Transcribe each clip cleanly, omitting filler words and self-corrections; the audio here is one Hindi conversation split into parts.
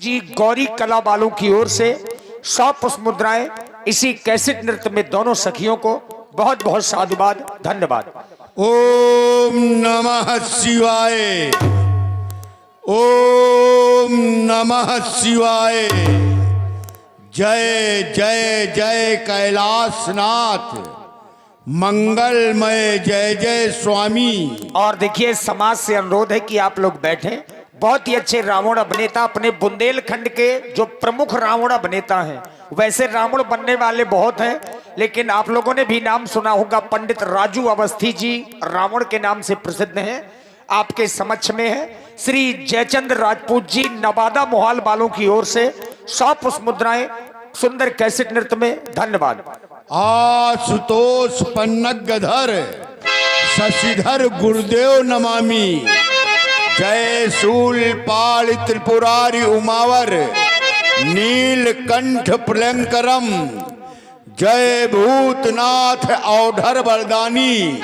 जी गौरी कला वालों की ओर से 100 पुष्प मुद्राएं इसी कैसेट नृत्य में दोनों सखियों को बहुत बहुत साधुवाद, धन्यवाद। ओम नमः शिवाय, ओम नमः शिवाय। जय जय जय कैलाशनाथ, मंगलमय जय जय स्वामी। और देखिए, समाज से अनुरोध है कि आप लोग बैठें। बहुत ही अच्छे रावण अभिनेता, अपने बुंदेलखंड के जो प्रमुख रावण अभिनेता हैं। वैसे रावण बनने वाले बहुत हैं, लेकिन आप लोगों ने भी नाम सुना होगा, पंडित राजू अवस्थी जी रावण के नाम से प्रसिद्ध हैं। आपके समक्ष में है श्री जयचंद्र राजपूत जी नवादा मोहाल वालों की ओर से 100 पुष्प मुद्राएं सुंदर कैसेट नृत्य में, धन्यवाद। आशुतोष पन्नगधर शशिधर गुरुदेव नमामि। जय शूलपाल त्रिपुरारी उमावर नीलकंठ प्लंकरम। जय भूतनाथ औढर वरदानी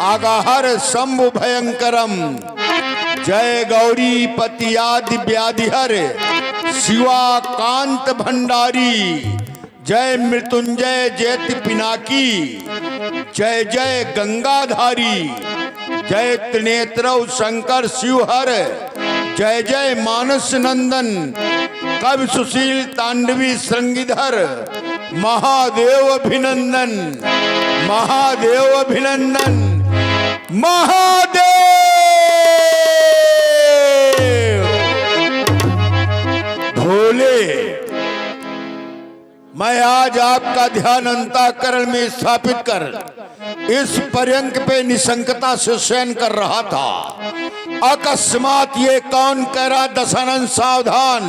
आगाहर शंभु भयंकरम। जय गौरी पतियादि व्याधिहर शिवा कांत भंडारी। जय मृत्युंजय जयति पिनाकी। जय जय गंगाधारी। जय त्रिनेत्रव शंकर शिवहर। जय जय मानस नंदन कवि सुशील तांडवी श्रृंगिधर। महादेव अभिनंदन, महादेव अभिनंदन, महादेव। भोले, मैं आज आपका ध्यान अंतःकरण में स्थापित कर इस पर्यंक पे निशंकता से शयन कर रहा था। अकस्मात ये कौन कह रहा, दशानन सावधान।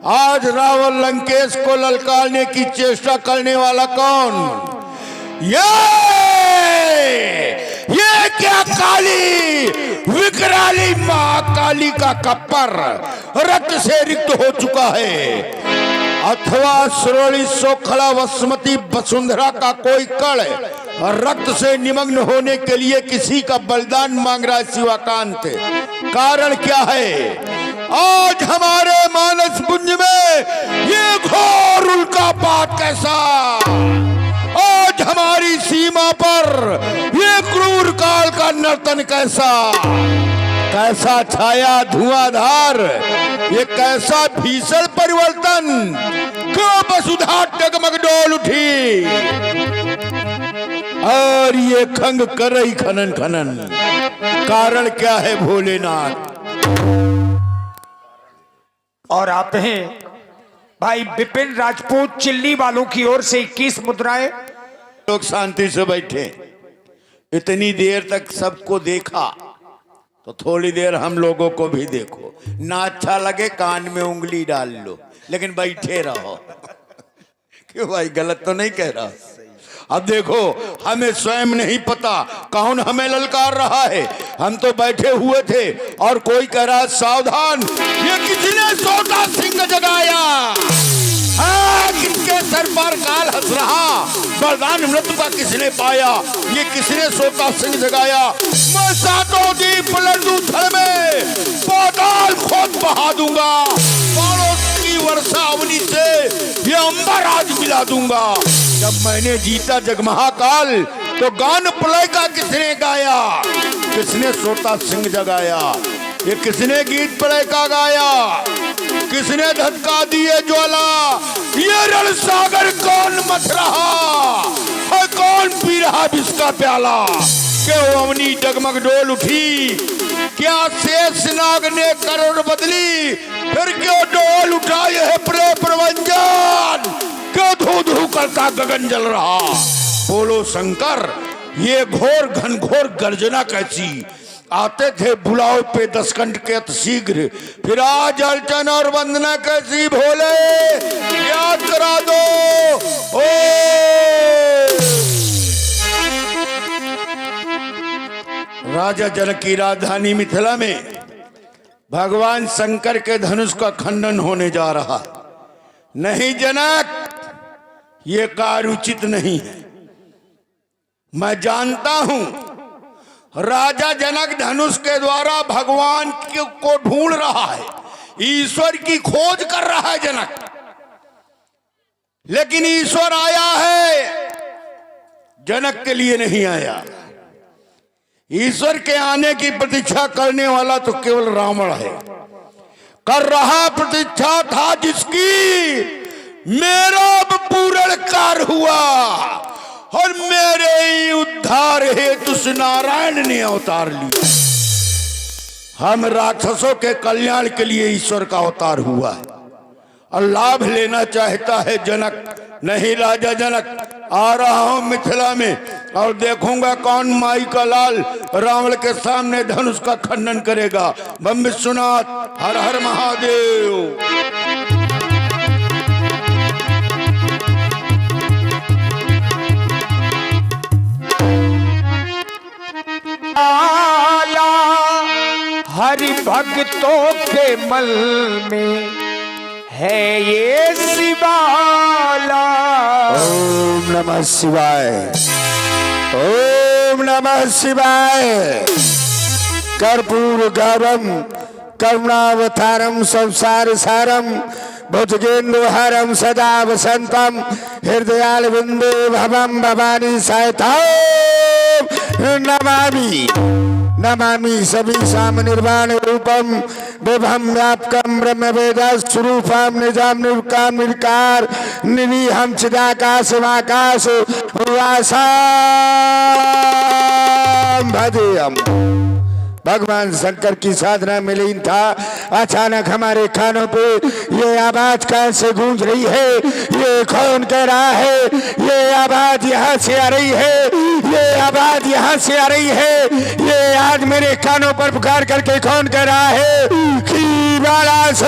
आज रावण लंकेश को ललकारने की चेष्टा करने वाला कौन? ये क्या काली विकराली महाकाली का कप्पर रक्त से रिक्त हो चुका है, अथवा श्रोणी सोखला वसुमती वसुंधरा का कोई कण रक्त से निमग्न होने के लिए किसी का बलिदान मांग रहा है शिवाकांत। कारण क्या है? आज हमारे मानस पुंज में ये घोर उल्कापात कैसा? आज हमारी सीमा पर ये क्रूर काल का नर्तन कैसा? कैसा छाया धुआंधार, ये कैसा भीषण परिवर्तन? क्यों वसुधा डगमग डोल उठी और ये खंग कर रही खनन खनन? कारण क्या है भोलेनाथ? और आप हैं भाई विपिन राजपूत चिल्ली वालों की ओर से 21 मुद्राएं। लोग शांति से बैठे। इतनी देर तक सबको देखा तो थोड़ी देर हम लोगों को भी देखो। ना अच्छा लगे कान में उंगली डाल लो, लेकिन बैठे रहो। क्यों भाई, गलत तो नहीं कह रहा? अब देखो, हमें स्वयं नहीं पता कौन हमें ललकार रहा है। हम तो बैठे हुए थे और कोई कह रहा सावधान, ये किसने सोता सिंह जगाया? किसके सर पर काल हंस रहा? वरदान मृत्यु का किसने पाया? ये किसने सोता सिंह जगाया? मैं सातों दीप पलट दूं थल में, पाताल खोद बहा दूंगा। बाणों की वर्षा अवनी से ये अंबर आज मिला दूंगा। जब मैंने जीता जगमहाकाल तो गान प्रलय का किसने गाया? किसने सोता सिंह जगाया? ये किसने गीत प्रलय का गाया? किसने धक्का दिए ज्वाला? ये रण सागर कौन मथ रहा है? कौन पी रहा विष का प्याला? क्यों अवनी डगमग डोल उठी? क्या शेष नाग ने करोड़ बदली? फिर क्यों डोल उठा यह प्रे प्रवंजन? क्यों धू धू करता गगन जल रहा? बोलो शंकर, ये घोर घनघोर गर्जना कैसी? आते थे बुलाओ पे 10 कंठ के शीघ्र, फिर आज अर्चन और वंदना कैसी? भोले याद करा दो। ओ राजा जनक की राजधानी मिथिला में भगवान शंकर के धनुष का खंडन होने जा रहा। नहीं जनक, ये कार्य उचित नहीं है। मैं जानता हूं राजा जनक धनुष के द्वारा भगवान को ढूंढ रहा है, ईश्वर की खोज कर रहा है जनक, लेकिन ईश्वर आया है, जनक के लिए नहीं आया। ईश्वर के आने की प्रतीक्षा करने वाला तो केवल रावण है। कर रहा प्रतीक्षा था जिसकी मेरा अब पूर्ण कार्य हुआ, और मेरे ही उद्धार हेतु उस नारायण ने अवतार लिया। हम राक्षसों के कल्याण के लिए ईश्वर का अवतार हुआ है, और लाभ लेना चाहता है जनक। नहीं राजा जनक, आ रहा हूं मिथिला में, और देखूंगा कौन माई का लाल रावण के सामने धनुष का खंडन करेगा। बम विश्वनाथ, हर हर महादेव। आया हरि भक्तों के मल में है ये शिवाला। ओम नमः शिवाय, ओम नमः शिवाय। कर्पूर गौरम करुणावतारम संसार सारम भुजगेन्द्रहारम सदा वसंतम हृदयाल बिंदु भवम भवानी सायता नमामि नमामि सभी साम निर्वाण रूपम विभम व्यापकम ब्रह्म वेद स्वरूपम निजाम निर्विकार निर्कार निरीहम चिदाकाश वाकाश वासाम भजेयम। भगवान शंकर की साधना में लीन था। अचानक हमारे कानों पे ये आवाज कैसे गूंज रही है? ये कौन कह रहा है? ये आवाज यहाँ से आ रही है, ये आवाज यहाँ से आ रही है। ये आज मेरे कानों पर पुकार करके कौन कह रहा है कि बालासो,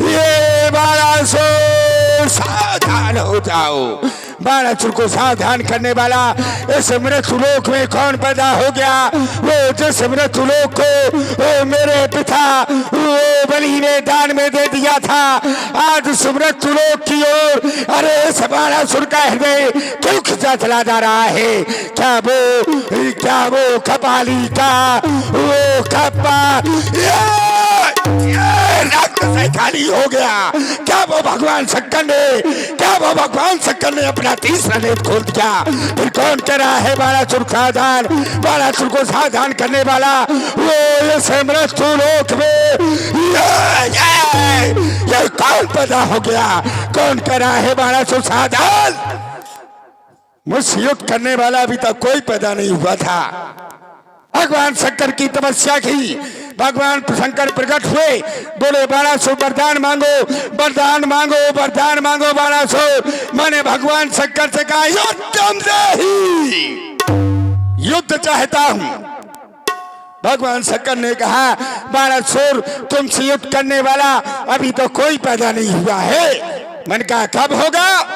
ये बालासो सावधान हो जाओ। बाणासुर को सावधान करने वाला इस मृत्युलोक में कौन पैदा हो गया? वो जिस मृत्युलोक को वो मेरे पिता वो बलि ने दान में दे दिया था, आज उस मृत्युलोक की ओर अरे इस बाणासुर का हृदय क्यों खिंचा चला जा रहा है? क्या वो कपाली का वो कपा खाली हो गया? क्या वो भगवान शंकर ने अपना तीसरा नेत्र खोल दिया? फिर कौन कह रहा है बाणासुर सावधान? बाणासुर को सावधान करने वाला वो इस मृत्युलोक में ये कौन पैदा हो गया? कौन कह रहा है बाणासुर सावधान? मुझसे युद्ध करने वाला अभी तक कोई पैदा नहीं हुआ था। भगवान शंकर की तपस्या की, भगवान शंकर प्रकट हुए, बोले बाणासुर वरदान मांगो, वरदान मांगो, वरदान मांगो बाणासुर। मैंने भगवान शंकर से कहा युद्ध चाहता हूं। भगवान शंकर ने कहा बाणासुर तुमसे युद्ध करने वाला अभी तो कोई पैदा नहीं हुआ है। मैंने कहा कब होगा?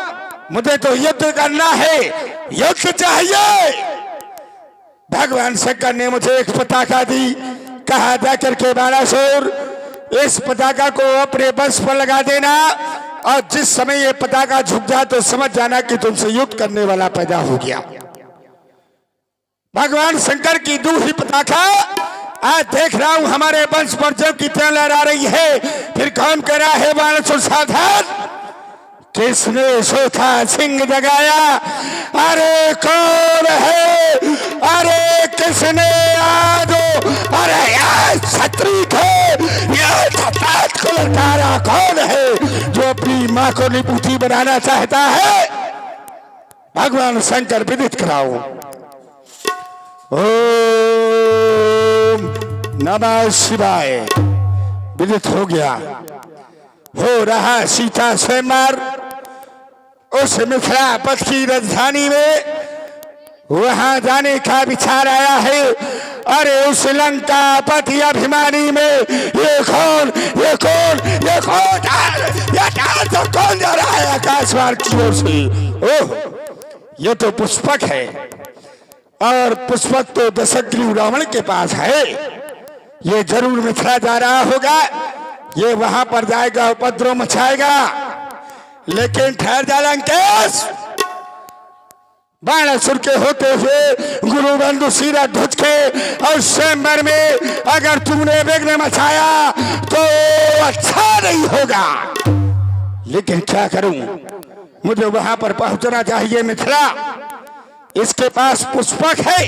मुझे तो युद्ध करना है, युद्ध चाहिए। भगवान शंकर ने मुझे एक पताका दी, कहा जाकर के बाणासुर इस पताका को अपने वंश पर लगा देना, और जिस समय ये पताका झुक जाए तो समझ जाना कि तुमसे युद्ध करने वाला पैदा हो गया। भगवान शंकर की दूसरी पताका आज देख रहा हूं हमारे वंश पर जब की तरह लहरा रही है। फिर कौन कह रहा है बाणासुर सावधान? किसने सोता सिंह जगाया? अरे कौन है? अरे किसने आज? अरे यार छत्री थे, ये छतात को ललकारा कौन है जो अपनी माँ को निपुती बनाना चाहता है? भगवान शंकर विदित कराओ। ओम नमः शिवाय। विदित हो गया, हो रहा सीता स्वयंवर उस मिथिला पथ की राजधानी में, वहां जाने का विचार आया है। अरे उस लंका पति अभिमानी में ये कौन तो कौन जा रहा है आकाशवाण की ओर से? ओह, ये तो पुष्पक है, और पुष्पक तो दशग्रीव रावण के पास है। ये जरूर मिथिला जा रहा होगा, ये वहां पर जाएगा, उपद्रव मचाएगा। लेकिन ठहर जा लंकेश, बाणासुर के होते हुए गुरु बंधु सिरा ध्वज के और स्वयंवर में अगर तुमने विघ्न मचाया तो अच्छा नहीं होगा। लेकिन क्या करूं, मुझे वहां पर पहुंचना चाहिए। मिथिला, इसके पास पुष्पक है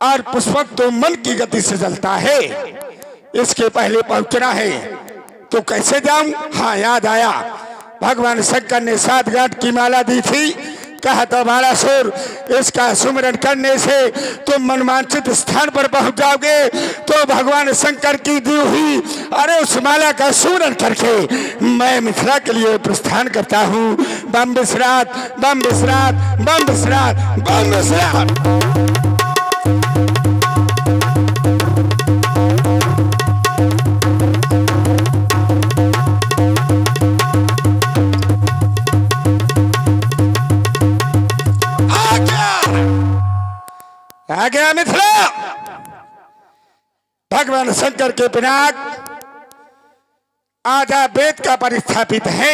और पुष्पक तो मन की गति से जलता है। इसके पहले पहुंचना है तो कैसे जाऊं? हाँ, याद आया, भगवान शंकर ने 7 गांठ की माला दी थी। कहा तो बाणासुर, इसका सुमिरन करने से तुम मनवांछित स्थान पर पहुंच जाओगे। तो भगवान शंकर की दी हुई अरे उस माला का सुमिरन करके मैं मिथिला के लिए प्रस्थान करता हूं। बम विश्रात, बम विश्रात, बम विश्रात, बम विश्रात। आ गया मिथिला। भगवान शंकर के पिनाक आजा वेद का परिस्थापित है।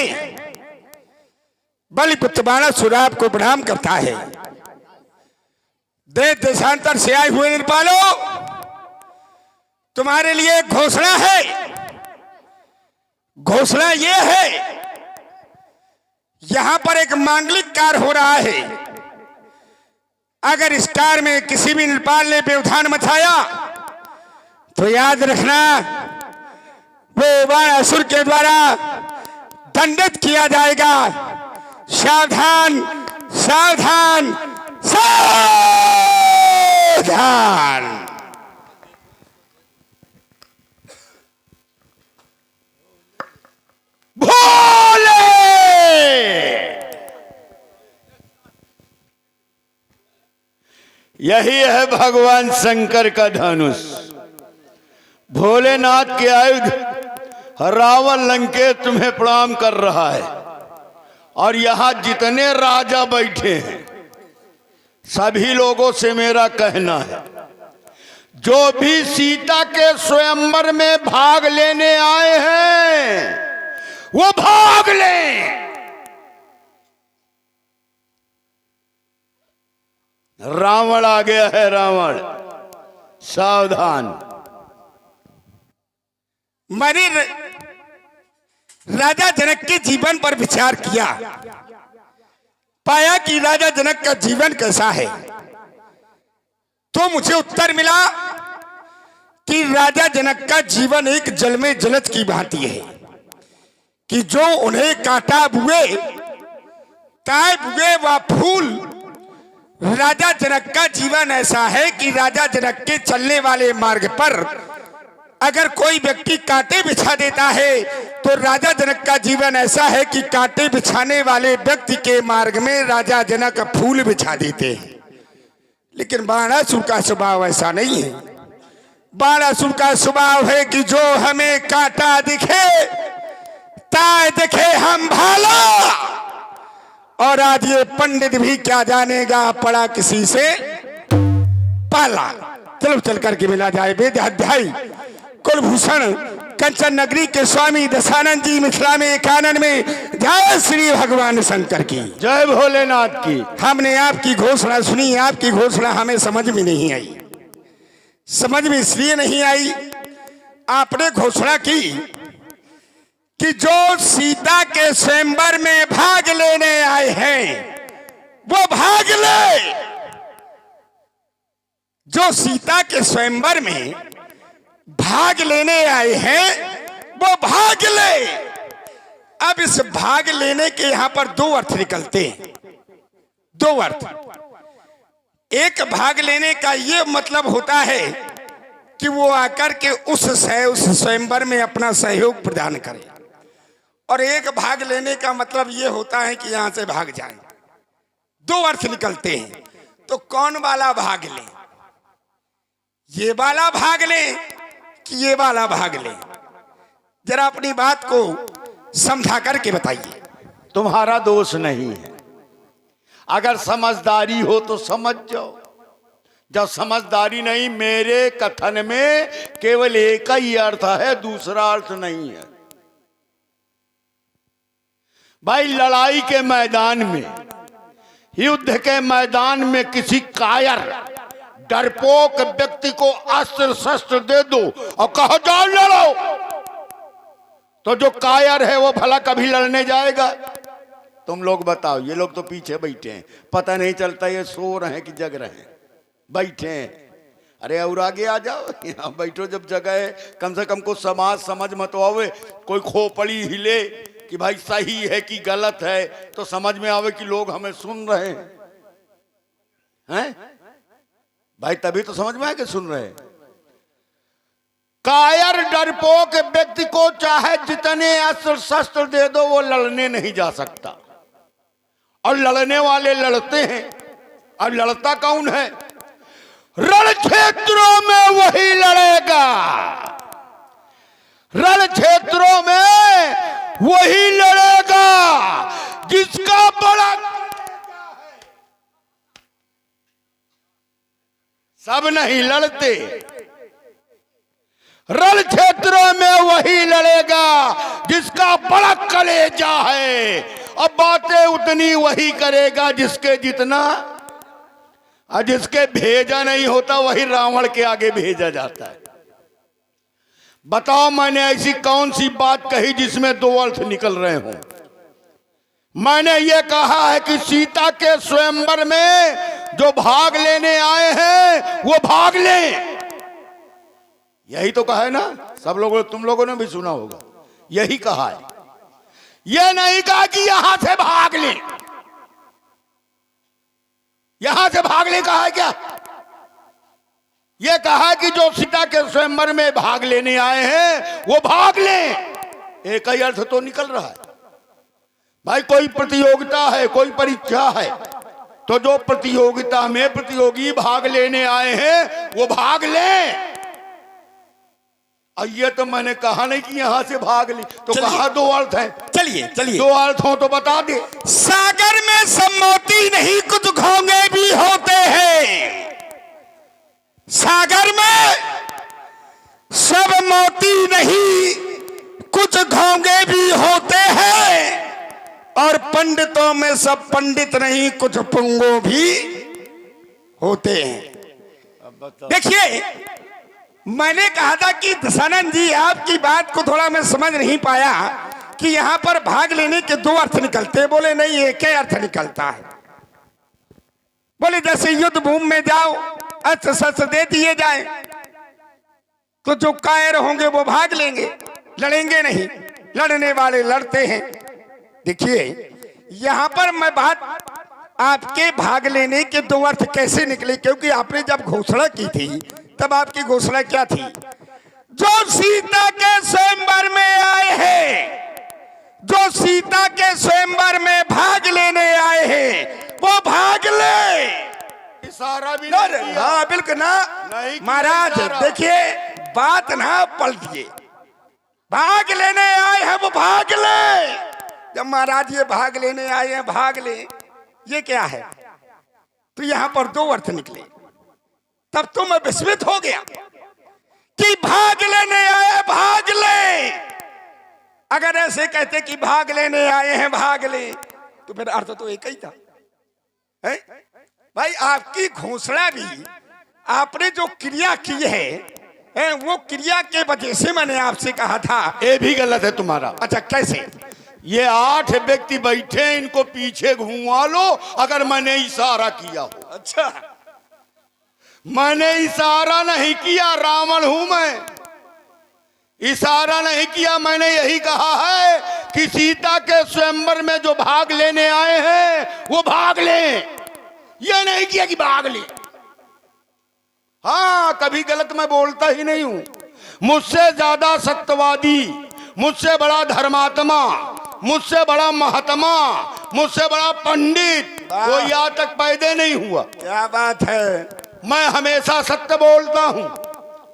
बलिपुत्र बाणासुर को प्रणाम करता है। देश देशांतर से आए हुए निर्पालो, तुम्हारे लिए एक घोषणा है। घोषणा यह है, यहां पर एक मांगलिक कार्य हो रहा है। अगर इस कार्य में किसी भी निर्पाल ने व्यवधान मचाया तो याद रखना, वो बाणासुर के द्वारा दंडित किया जाएगा। सावधान, सावधान, सावधान। भोले, यही है भगवान शंकर का धनुष। भोलेनाथ के आयुध रावण लंकेश तुम्हें प्रणाम कर रहा है। और यहां जितने राजा बैठे हैं सभी लोगों से मेरा कहना है, जो भी सीता के स्वयंवर में भाग लेने आए हैं वो भाग लें। रावण आ गया है, रावण, सावधान। मैंने राजा जनक के जीवन पर विचार किया, पाया कि राजा जनक का जीवन कैसा है। तो मुझे उत्तर मिला कि राजा जनक का जीवन एक जल में जलज की भांति है कि जो उन्हें काटा बुए ताए बुए व फूल। राजा जनक का जीवन ऐसा है कि राजा जनक के चलने वाले मार्ग पर अगर कोई व्यक्ति कांटे बिछा देता है तो राजा जनक का जीवन ऐसा है कि कांटे बिछाने वाले व्यक्ति के मार्ग में राजा जनक फूल बिछा देते हैं। लेकिन बाणासुर का स्वभाव ऐसा नहीं है। बाणासुर का स्वभाव है कि जो हमें कांटा दिखे ताए दिखे हम भाला। और आज ये पंडित भी क्या जानेगा, पड़ा किसी से पाला। चलो चल करके मिला जाए। वेद अध्याय कुलभूषण कंचन नगरी के स्वामी दशानंद जी मिथिला में एकानन में। जय श्री भगवान शंकर की, जय भोलेनाथ की। हमने आपकी घोषणा सुनी, आपकी घोषणा हमें समझ में नहीं आई। समझ में इसलिए नहीं आई, आपने घोषणा की कि जो सीता के स्वयंवर में भाग लेने आए हैं वो भाग ले। जो सीता के स्वयंवर में भाग लेने आए हैं वो भाग ले। अब इस भाग लेने के यहां पर 2 अर्थ निकलते हैं, 2 अर्थ। एक भाग लेने का ये मतलब होता है कि वो आकर के उस स्वयंवर में अपना सहयोग प्रदान करे। और एक भाग लेने का मतलब ये होता है कि यहां से भाग जाए। 2 अर्थ निकलते हैं। तो कौन वाला भाग ले? ये वाला भाग ले कि ये वाला भाग ले? जरा अपनी बात को समझा करके बताइए। तुम्हारा दोष नहीं है। अगर समझदारी हो तो समझ जाओ। जब समझदारी नहीं, मेरे कथन में केवल एक ही अर्थ है, दूसरा अर्थ नहीं है। भाई, लड़ाई के मैदान में युद्ध के मैदान में किसी कायर डरपोक व्यक्ति को अस्त्र शस्त्र दे दो और कहो जाओ लड़ो, तो जो कायर है वो भला कभी लड़ने जाएगा? तुम लोग बताओ। ये लोग तो पीछे बैठे हैं, पता नहीं चलता ये सो रहे हैं कि जग रहे हैं, बैठे हैं। अरे और आगे आ जाओ, यहाँ बैठो। जब जगह है कम से कम कुछ समाज समझ मत आवे, कोई खोपड़ी हिले कि भाई सही है कि गलत है, तो समझ में आवे कि लोग हमें सुन रहे हैं भाई, तभी तो समझ में आए कि सुन रहे हैं। कायर डरपोक व्यक्ति को चाहे जितने अस्त्र शस्त्र दे दो वो लड़ने नहीं जा सकता, और लड़ने वाले लड़ते हैं। और लड़ता कौन है? रण क्षेत्रों में वही लड़ेगा, रण क्षेत्रों में वही लड़ेगा जिसका बड़ा सब नहीं लड़ते। रण क्षेत्रों में वही लड़ेगा जिसका बड़ा कलेजा है, अब बातें उतनी वही करेगा जिसके जितना, और जिसके भेजा नहीं होता वही रावण के आगे भेजा जाता है। बताओ मैंने ऐसी कौन सी बात कही जिसमें दो अर्थ निकल रहे हों? मैंने ये कहा है कि सीता के स्वयंवर में जो भाग लेने आए हैं वो भाग लें, यही तो कहा है ना सब लोगों, तुम लोगों ने भी सुना होगा, यही कहा है। ये नहीं कहा कि यहां से भाग लें, यहां से भागने कहा है क्या? यह कहा कि जो सीता के स्वयंवर में भाग लेने आए हैं वो भाग लें। एक ही अर्थ तो निकल रहा है भाई। कोई प्रतियोगिता है, कोई परीक्षा है, तो जो प्रतियोगिता में प्रतियोगी भाग लेने आए हैं वो भाग लें। और ये तो मैंने कहा नहीं कि यहां से भाग ले, तो कहा दो अर्थ है। चलिए चलिए, दो अर्थ हो तो बता दे। सागर में सब मोती नहीं कुछ घोंगे भी होते हैं, सागर में सब मोती नहीं कुछ घोंगे भी होते हैं, और पंडितों में सब पंडित नहीं कुछ पुंगो भी होते हैं। देखिए, मैंने कहा था कि दशानंद जी आपकी बात को थोड़ा मैं समझ नहीं पाया कि यहां पर भाग लेने के दो अर्थ निकलते। बोले नहीं, एक ही अर्थ निकलता है। बोले जैसे युद्ध भूमि में जाओ, अस्त्र शस्त्र दे दिए जाए तो जो कायर होंगे वो भाग लेंगे, लड़ेंगे नहीं, लड़ने वाले लड़ते हैं। देखिए यहां पर मैं बात आपके भाग लेने के दो अर्थ कैसे निकले, क्योंकि आपने जब घोषणा की थी तब आपकी घोषणा क्या थी? जो सीता के स्वयंवर में आए हैं, जो सीता के स्वयंवर में भाग लेने आए हैं वो भाग ले। इशारा भी नहीं किया। हाँ बिल्कुल ना महाराज, देखिए बात ना पलटिए। भाग लेने आए हैं वो भाग ले। जब महाराज ये भाग लेने आए हैं भाग ले, ये क्या है? तो यहां पर दो अर्थ निकले। तब तो मैं विस्मित हो गया कि भाग लेने आए भाग ले। अगर ऐसे कहते कि भाग लेने आए हैं भाग ले, तो फिर अर्थ तो एक ही था है? भाई आपकी घोषणा भी आपने जो क्रिया की है वो क्रिया के वजह से मैंने आपसे कहा था। ये भी गलत है तुम्हारा। अच्छा कैसे? ये 8 व्यक्ति बैठे, इनको पीछे घुमा लो अगर मैंने इशारा किया हो। अच्छा मैंने इशारा नहीं किया, रावण हूं मैं, इशारा नहीं किया। मैंने यही कहा है कि सीता के स्वयंवर में जो भाग लेने आए हैं वो भाग लें, ये नहीं किया कि भाग ले। हाँ कभी गलत मैं बोलता ही नहीं हूं। मुझसे ज्यादा सत्यवादी, मुझसे बड़ा धर्मात्मा, मुझसे बड़ा महात्मा, मुझसे बड़ा पंडित कोई आज तक पैदा नहीं हुआ। क्या बात है? मैं हमेशा सत्य बोलता हूं,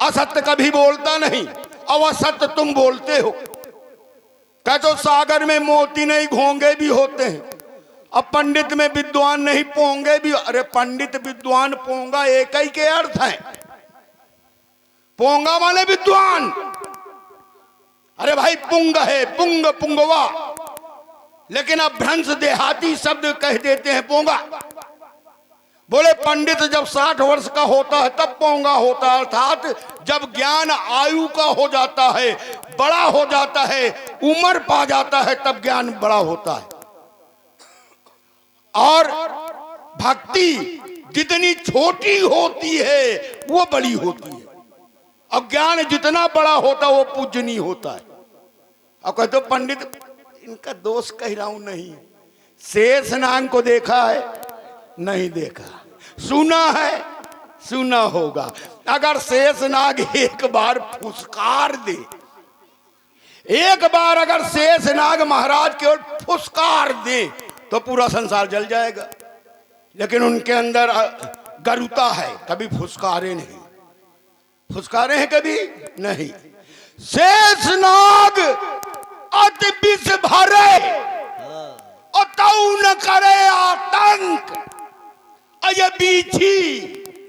असत्य कभी बोलता नहीं। और असत्य तुम बोलते हो। क्या तो सागर में मोती नहीं घोंगे भी होते हैं, अब पंडित में विद्वान नहीं पोंगे भी। अरे पंडित विद्वान पोंगा एक ही के अर्थ है। पोंगा वाले विद्वान, अरे भाई पुंग है, पुंग पुंगवा, लेकिन अब भ्रंश देहाती शब्द कह देते हैं पोंगा। बोले पंडित जब 60 वर्ष का होता है तब पोंगा होता है, अर्थात जब ज्ञान आयु का हो जाता है, बड़ा हो जाता है, उम्र पा जाता है, तब ज्ञान बड़ा होता है। और भक्ति जितनी छोटी होती है वो बड़ी होती है, और ज्ञान जितना बड़ा होता है वो पूजनीय होता है। अब कहते पंडित इनका दोष कह रहा हूं, नहीं, शेष नाग को देखा है? नहीं देखा। सुना है? सुना होगा। अगर शेष नाग एक बार फुसकार दे, एक बार अगर शेष नाग महाराज केवल फुसकार दे तो पूरा संसार जल जाएगा, लेकिन उनके अंदर गरुता है, कभी फुसकारे नहीं। फुसकारे हैं कभी नहीं। शेष नाग अति विष भरे और तऊ न करे आतंक। ये बीछी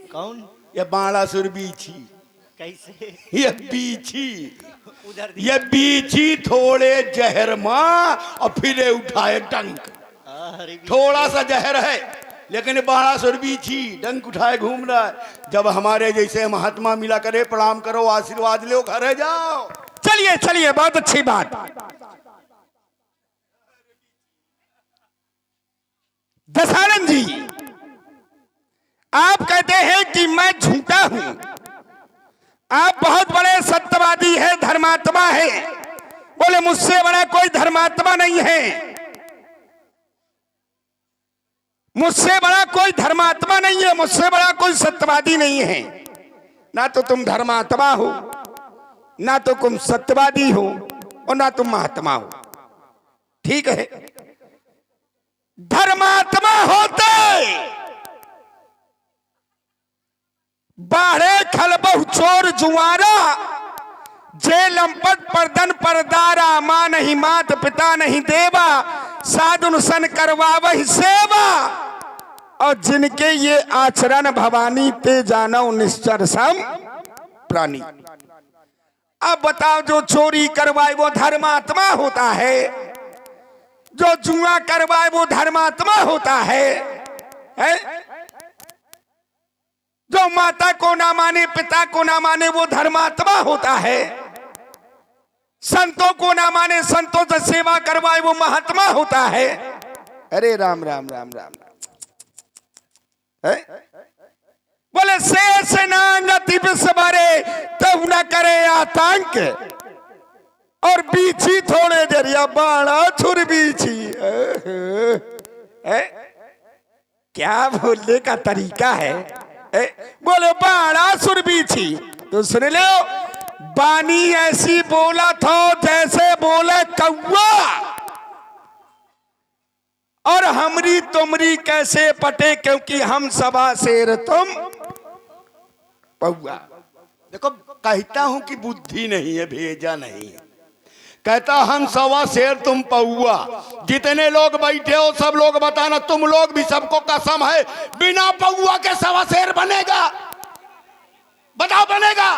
कौन? ये बाणासुर बीछी। कैसे? ये बीछी, उधर ये बीछी थोड़े जहर मां और फिर उठाए डंक। अरे थोड़ा सा जहर है, लेकिन बाणासुर बीछी डंक उठाए घूम रहा है। जब हमारे जैसे महात्मा मिला करे, प्रणाम करो, आशीर्वाद लो, घर जाओ। चलिए चलिए, बहुत अच्छी बात। दसानंद जी, आप कहते हैं कि मैं झूठा हूं, आप बहुत बड़े सत्यवादी हैं, धर्मात्मा हैं। बोले मुझसे बड़ा कोई धर्मात्मा नहीं है, मुझसे बड़ा कोई धर्मात्मा नहीं है, मुझसे बड़ा कोई सत्यवादी नहीं है। ना तो तुम धर्मात्मा हो, ना तो तुम सत्यवादी हो, और ना तुम महात्मा हो। ठीक है, धर्मात्मा होते बाढ़े खलबहु चोर जुआरा, जे लंपट परदन परदारा, मां नहीं मात पिता नहीं देवा, साधुन सन करवा वही सेवा, और जिनके ये आचरण भवानी पे जानो निश्चर सम प्राणी। अब बताओ, जो चोरी करवाए वो धर्मात्मा होता है, जो जुआ करवाए वो धर्मात्मा होता है? जो माता को ना माने, पिता को ना माने, वो धर्मात्मा होता है। संतों को ना माने, संतों से सेवा करवाए वो महात्मा होता है। अरे राम राम राम राम राम। बोले शेष नाग अति विष भरे तब न करे आतंक, और बीछी थोड़े जरिया बाणासुर बीछी। क्या बोलने का तरीका है? बोले बाणासुर बीछी। तो सुन लो, बानी ऐसी बोला था जैसे बोले कौआ, और हमरी तुमरी कैसे पटे, क्योंकि हम सवा शेर तुम पौआ। देखो, कहता हूं कि बुद्धि नहीं है, भेजा नहीं है। कहता हम सवा शेर तुम पौआ। जितने लोग बैठे हो सब लोग बताना, तुम लोग भी, सबको कसम है, बिना पौआ के सवा शेर बनेगा? बताओ, बनेगा?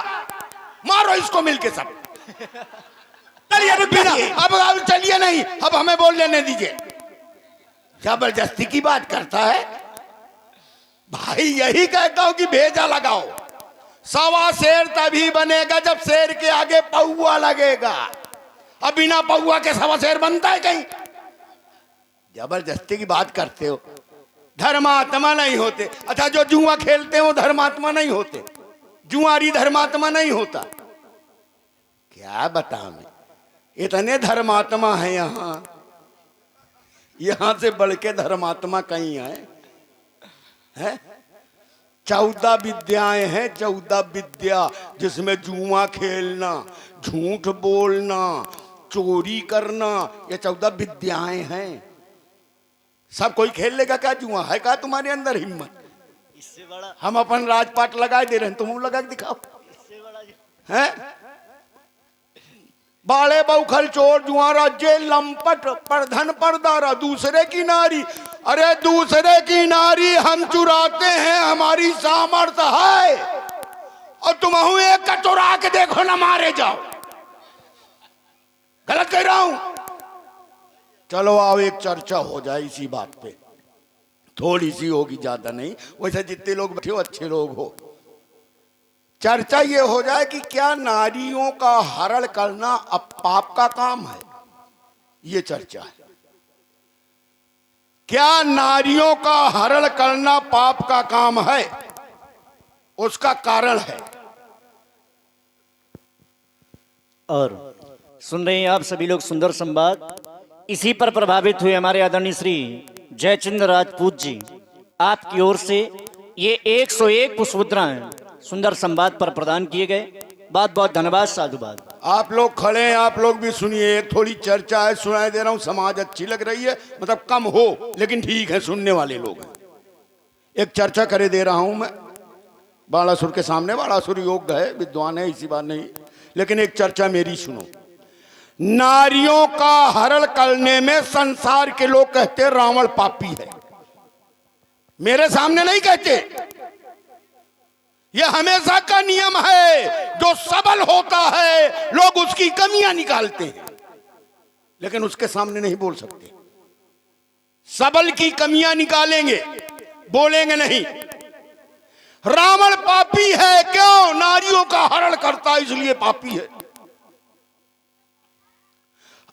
मारो इसको मिलके सब। चलिए बिना, अब चलिए नहीं, अब हमें बोल लेने दीजिए। जबरदस्ती की बात करता है भाई। यही कहता हूं कि भेजा लगाओ। सवा शेर तभी बनेगा जब शेर के आगे पौआ लगेगा। अब बिना पौआ के सवा शेर बनता है कहीं? जबरदस्ती की बात करते हो। धर्मात्मा नहीं होते। अच्छा, जो जुआ खेलते हैं वो धर्मात्मा नहीं होते? जुआरी धर्मात्मा नहीं होता? क्या बताऊं मैं, इतने धर्मात्मा है यहाँ, यहां से बढ़ के धर्मात्मा कहीं है? 14 विद्याएं हैं, 14 विद्या, जिसमें जुआ खेलना, झूठ बोलना, चोरी करना, ये 14 विद्याएं हैं। सब कोई खेल लेगा क्या जुआ? है क्या तुम्हारे अंदर हिम्मत? इससे बड़ा हम अपन राजपाट लगा दे रहे हैं, तुम लगा के दिखाओ। इससे बड़ा हैं? बाले बौखल चोर जुआरा, जे लंपट परधन परदारा, दूसरे की नारी। अरे दूसरे की नारी हम चुराते हैं, हमारी सामर्थ्य है, और तुम एक का चुरा के देखो ना, मारे जाओ। गलत कह रहा हूं? चलो आओ एक चर्चा हो जाए इसी बात पे, थोड़ी सी होगी, ज्यादा नहीं। वैसे जितने लोग बैठे हो अच्छे लोग हो। चर्चा ये हो जाए कि क्या नारियों का हरण करना अब पाप का काम है? ये चर्चा है। क्या नारियों का हरण करना पाप का काम है? उसका कारण है। और सुन रहे हैं आप सभी लोग सुंदर संवाद। इसी पर प्रभावित हुए हमारे आदरणीय श्री जयचंद्र राजपूत जी, आपकी ओर से ये 101 पुष्पमुद्राएं सुंदर संवाद पर प्रदान किए गए। बहुत बहुत धन्यवाद, साधुवाद। आप लोग खड़े हैं, आप लोग भी सुनिए। एक थोड़ी चर्चा है, सुनाई दे रहा हूं। समाज अच्छी लग रही है, मतलब कम हो लेकिन ठीक है, सुनने वाले लोग हैं। एक चर्चा करे दे रहा हूं मैं बाणासुर के सामने। बाणासुर योग्य है, विद्वान है, इसी बात नहीं, लेकिन एक चर्चा मेरी सुनो। नारियों का हरण करने में संसार के लोग कहते रावण पापी है। मेरे सामने नहीं कहते, यह हमेशा का नियम है। जो सबल होता है लोग उसकी कमियां निकालते हैं, लेकिन उसके सामने नहीं बोल सकते। सबल की कमियां निकालेंगे, बोलेंगे नहीं। रावण पापी है, क्यों? नारियों का हरण करता है इसलिए पापी है।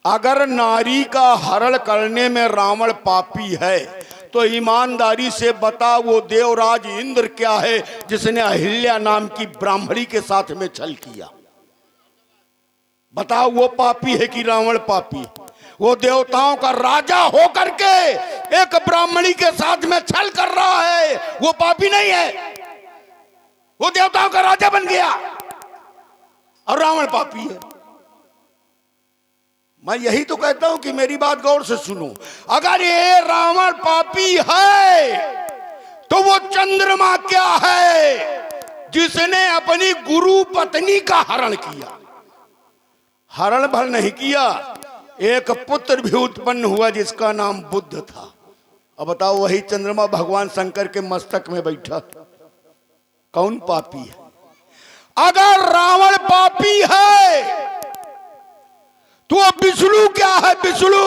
अगर नारी का हरण करने में रावण पापी है तो ईमानदारी से बता, वो देवराज इंद्र क्या है जिसने अहिल्या नाम की ब्राह्मणी के साथ में छल किया? बताओ, वो पापी है कि रावण पापी? वो देवताओं का राजा होकर के एक ब्राह्मणी के साथ में छल कर रहा है, वो पापी नहीं है? वो देवताओं का राजा बन गया और रावण पापी है। मैं यही तो कहता हूं कि मेरी बात गौर से सुनो। अगर ये रावण पापी है तो वो चंद्रमा क्या है जिसने अपनी गुरु पत्नी का हरण किया? हरण भर नहीं किया, एक पुत्र भी उत्पन्न हुआ जिसका नाम बुद्ध था। अब बताओ, वही चंद्रमा भगवान शंकर के मस्तक में बैठा, कौन पापी है? अगर रावण पापी है तो विष्णु क्या है? विष्णु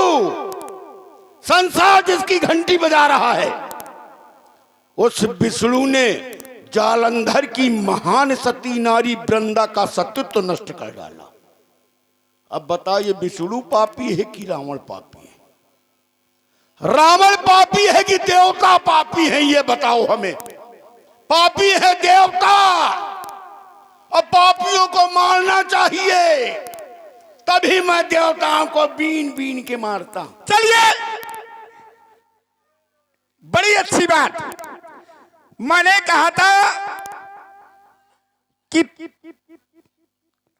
संसार जिसकी घंटी बजा रहा है, उस विष्णु ने जालंधर की महान सती नारी वृंदा का सतीत्व नष्ट कर डाला। अब बताइए, विष्णु पापी है कि रावण पापी है? रावण पापी है कि देवता पापी है? ये बताओ हमें। पापी है देवता, और पापियों को मारना चाहिए, तभी मैं देवताओं को बीन बीन के मारता हूं। चलिए, बड़ी अच्छी बात। मैंने कहा था कि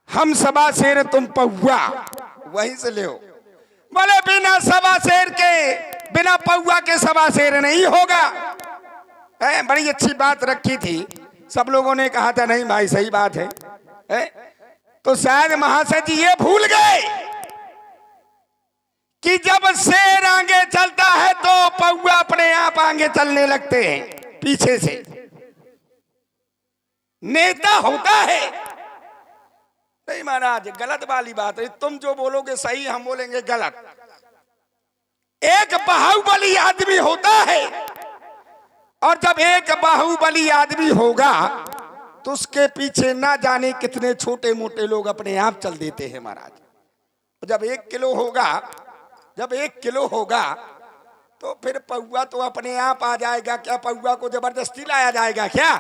हम सवा शेर तुम पौआ, वहीं से ले। बोले बिना सवा शेर के, बिना पौआ के सवा शेर नहीं होगा। बड़ी अच्छी बात रखी थी। सब लोगों ने कहा था नहीं भाई सही बात है। तो शायद महाशय जी ये भूल गए कि जब शेर आगे चलता है तो पौआ अपने आप आगे चलने लगते हैं पीछे से। नेता होता है। नहीं महाराज, गलत वाली बात है। तुम जो बोलोगे सही, हम बोलेंगे गलत। एक बाहुबली आदमी होता है, और जब एक बाहुबली आदमी होगा तो उसके पीछे ना जाने कितने छोटे मोटे लोग अपने आप चल देते हैं महाराज। जब 1 किलो होगा, जब 1 किलो होगा तो फिर पौआ तो अपने आप आ जाएगा। क्या पौआ को जबरदस्ती लाया जाएगा क्या?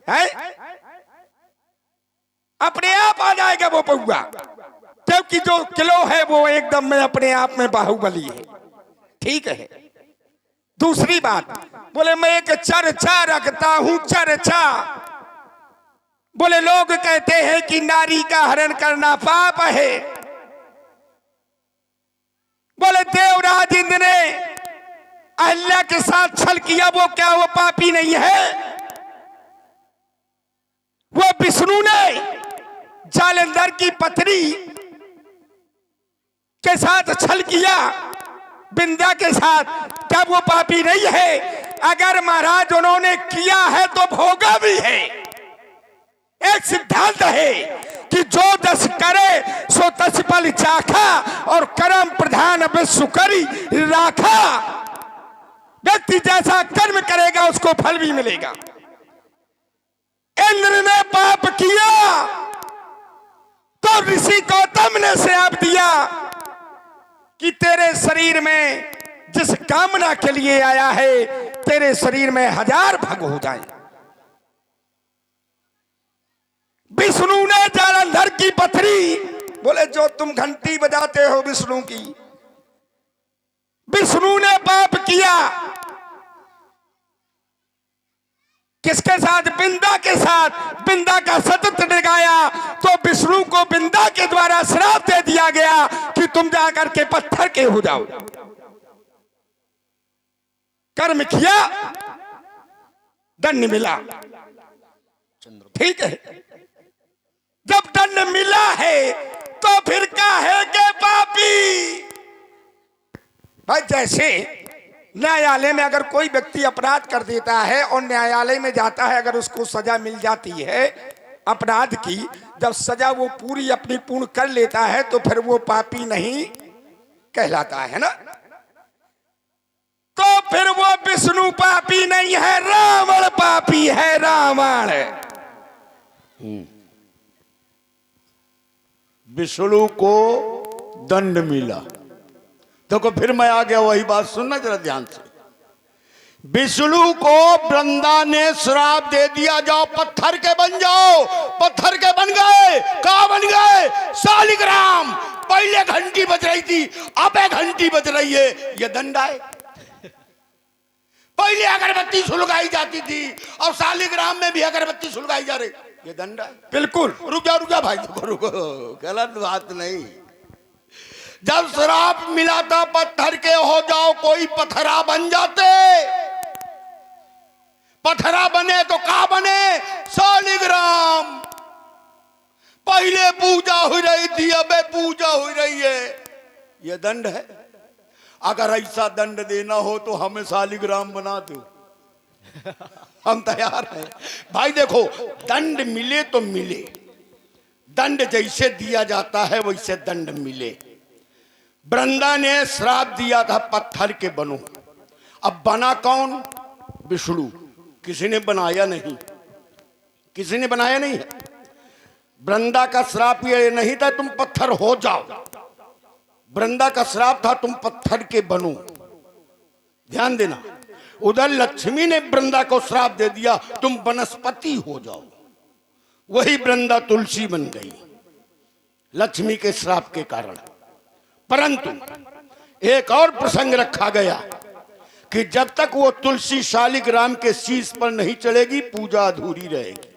है अपने आप आ जाएगा वो पौआ, क्योंकि जो किलो है वो एकदम में अपने आप में बाहुबली है। ठीक है। दूसरी बात, बोले मैं एक चर्चा रखता हूं, चर्चा। बोले लोग कहते हैं कि नारी का हरण करना पाप है। बोले देवराज इंद्र ने अहिल्या के साथ छल किया, वो क्या वो पापी नहीं है? वो विष्णु ने जालंधर की पत्नी के साथ छल किया, विंध्या के साथ, क्या वो पापी नहीं है? अगर महाराज उन्होंने किया है तो भोगा भी है। एक सिद्धांत है कि जो 10 करे सो 10 फल चाखा, और कर्म प्रधान विश्व सुकरी राखा। व्यक्ति जैसा कर्म करेगा उसको फल भी मिलेगा। इंद्र ने पाप किया तो ऋषि गौतम ने श्राप दिया कि तेरे शरीर में जिस कामना के लिए आया है तेरे शरीर में 1000 भग हो जाए। विष्णु ने जालंधर की पथरी, बोले जो तुम घंटी बजाते हो विष्णु की, विष्णु ने पाप किया किसके साथ? बिंदा के साथ। बिंदा का सतत डगाया तो विष्णु को बिंदा के द्वारा श्राप दे दिया गया कि तुम जाकर के पत्थर के हो जाओ। कर्म किया, दंड मिला, ठीक है। जब दंड मिला है तो फिर काहे के पापी? भाई जैसे न्यायालय में अगर कोई व्यक्ति अपराध कर देता है और न्यायालय में जाता है, अगर उसको सजा मिल जाती है अपराध की, जब सजा वो पूरी अपनी पूर्ण कर लेता है तो फिर वो पापी नहीं कहलाता है ना। तो फिर वो विष्णु पापी नहीं है, रावण पापी है। रावण विष्णु को दंड मिला। देखो फिर मैं आ गया, वही बात सुनना जरा ध्यान से। विष्णु को वृंदा ने श्राप दे दिया, जाओ पत्थर के बन जाओ। पत्थर के बन गए। कहां बन गए? शालिग्राम। पहले घंटी बज रही थी, अब एक घंटी बज रही है, ये दंड आए। पहले अगरबत्ती सुलगाई जाती थी और शालिग्राम में भी अगरबत्ती सुलगाई जा रही, ये दंड है। बिल्कुल। रुक जा भाई, रुको, गलत बात नहीं। जब श्राप मिला था पत्थर के हो जाओ, कोई पत्थरा बन जाते। पत्थरा बने तो कहां बने? शालिग्राम। पहले पूजा हो रही थी, अब पूजा हो रही है, ये दंड है। अगर ऐसा दंड देना हो तो हमें शालिग्राम बना दो, हम तैयार हैं। भाई देखो, दंड मिले तो मिले, दंड जैसे दिया जाता है वैसे दंड मिले। वृंदा ने श्राप दिया था पत्थर के बनो। अब बना कौन? विष्णु। किसी ने बनाया नहीं, किसी ने बनाया नहीं है। वृंदा का श्राप ये नहीं था तुम पत्थर हो जाओ, वृंदा का श्राप था तुम पत्थर के बनो। ध्यान देना, उधर लक्ष्मी ने वृंदा को श्राप दे दिया तुम वनस्पति हो जाओ। वही वृंदा तुलसी बन गई लक्ष्मी के श्राप के कारण। परंतु एक और प्रसंग रखा गया कि जब तक वो तुलसी शालिग्राम के शीश पर नहीं चढ़ेगी पूजा अधूरी रहेगी।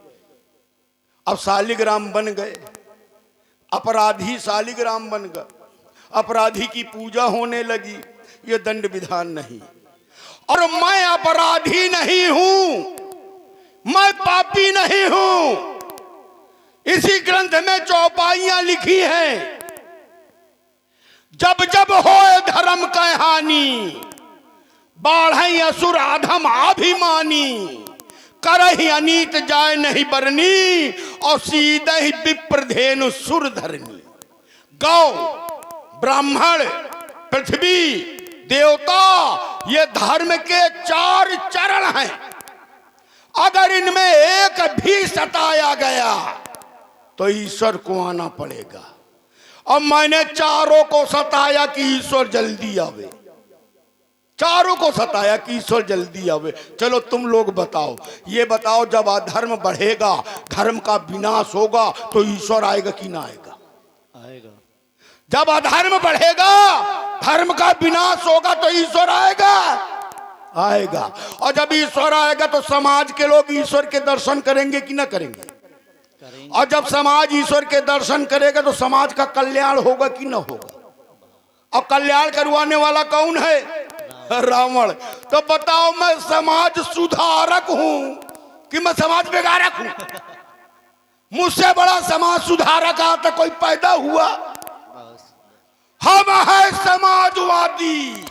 अब शालिग्राम बन गए, अपराधी शालिग्राम बन गए, अपराधी की पूजा होने लगी, ये दंड विधान नहीं। और मैं अपराधी नहीं हूं, मैं पापी नहीं हूं। इसी ग्रंथ में चौपाइयां लिखी हैं, जब जब होए धर्म का हानि, बाढ़ असुर अधम अभिमानी, करहि अनीत जाय नहीं बरनी, और सीधे ही विप्रधेनु सुर धरनी। गौ, ब्राह्मण, पृथ्वी, देवता, ये धर्म के 4 चरण हैं। अगर इनमें एक भी सताया गया तो ईश्वर को आना पड़ेगा। और मैंने चारों को सताया कि ईश्वर जल्दी आवे, चारों को सताया कि ईश्वर जल्दी आवे। चलो तुम लोग बताओ, ये बताओ, जब अधर्म बढ़ेगा, धर्म का विनाश होगा तो ईश्वर आएगा कि ना आएगा? आएगा। जब अधर्म बढ़ेगा, धर्म का विनाश होगा तो ईश्वर आएगा, आएगा। और जब ईश्वर आएगा तो समाज के लोग ईश्वर के दर्शन करेंगे कि ना करेंगे? और जब समाज ईश्वर के दर्शन करेगा तो समाज का कल्याण होगा कि ना होगा? और कल्याण करवाने वाला कौन है? रावण। तो बताओ, मैं समाज सुधारक हूं कि मैं समाज बिगाड़क हूं? मुझसे बड़ा समाज सुधारक आता कोई पैदा हुआ? हम है समाजवादी,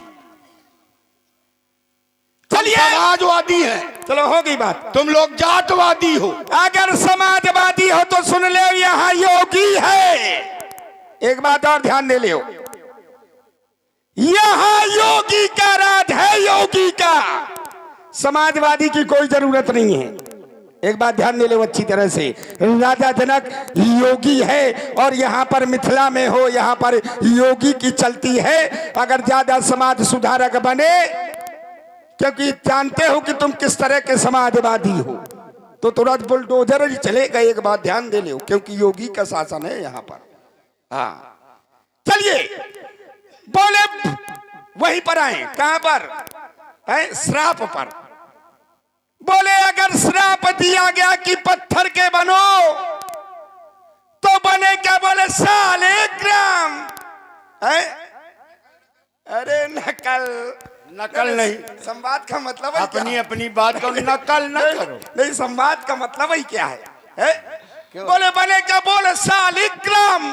चलिए समाजवादी है। चलो हो गई बात। तुम लोग जातवादी हो। अगर समाजवादी हो तो सुन ले, यहाँ योगी है। एक बात और ध्यान दे लियो, ये योगी का राज है, योगी का। समाजवादी की कोई जरूरत नहीं है। एक बात ध्यान दे लो अच्छी तरह से, राजा जनक योगी है और यहाँ पर मिथिला में हो, यहाँ पर योगी की चलती है। अगर ज्यादा समाज सुधारक बने, क्योंकि जानते हो कि तुम किस तरह के समाजवादी हो, तो तुरंत बुलडोजर ही चलेगा। एक बात ध्यान दे लो, क्योंकि योगी का शासन है यहाँ पर। हाँ चलिए, बोले वहीं पर आए, कहां पर है? श्राप पर। बोले अगर श्राप दिया गया कि पत्थर के बनो, तो बने क्या? बोले साले ग्राम है। अरे नकल नहीं, संवाद का मतलब है अपनी अपनी बात को नकल न करो। नहीं, संवाद का मतलब ही क्या है? बोले बने क्या? बोले शालिग्राम।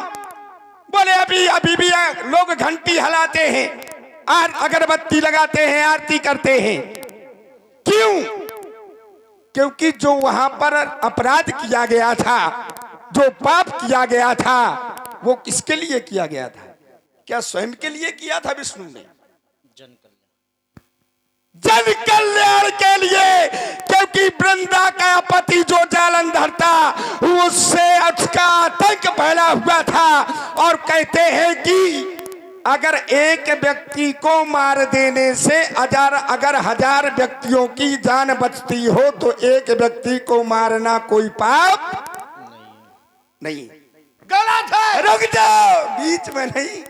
बोले अभी भी लोग घंटी हिलाते हैं, अगरबत्ती लगाते हैं, आरती करते हैं। क्यों? क्योंकि जो वहां पर अपराध किया गया था, जो पाप किया गया था, वो किसके लिए किया गया था? क्या स्वयं के लिए किया था विष्णु ने? जन कल्याण के लिए। क्योंकि वृंदा का पति जो जालंधर था, उससे उसका आतंक फैला हुआ था। और कहते हैं कि अगर एक व्यक्ति को मार देने से अगर 1000 व्यक्तियों की जान बचती हो, तो एक व्यक्ति को मारना कोई पाप नहीं। गलत है। रुक जाओ, बीच में नहीं,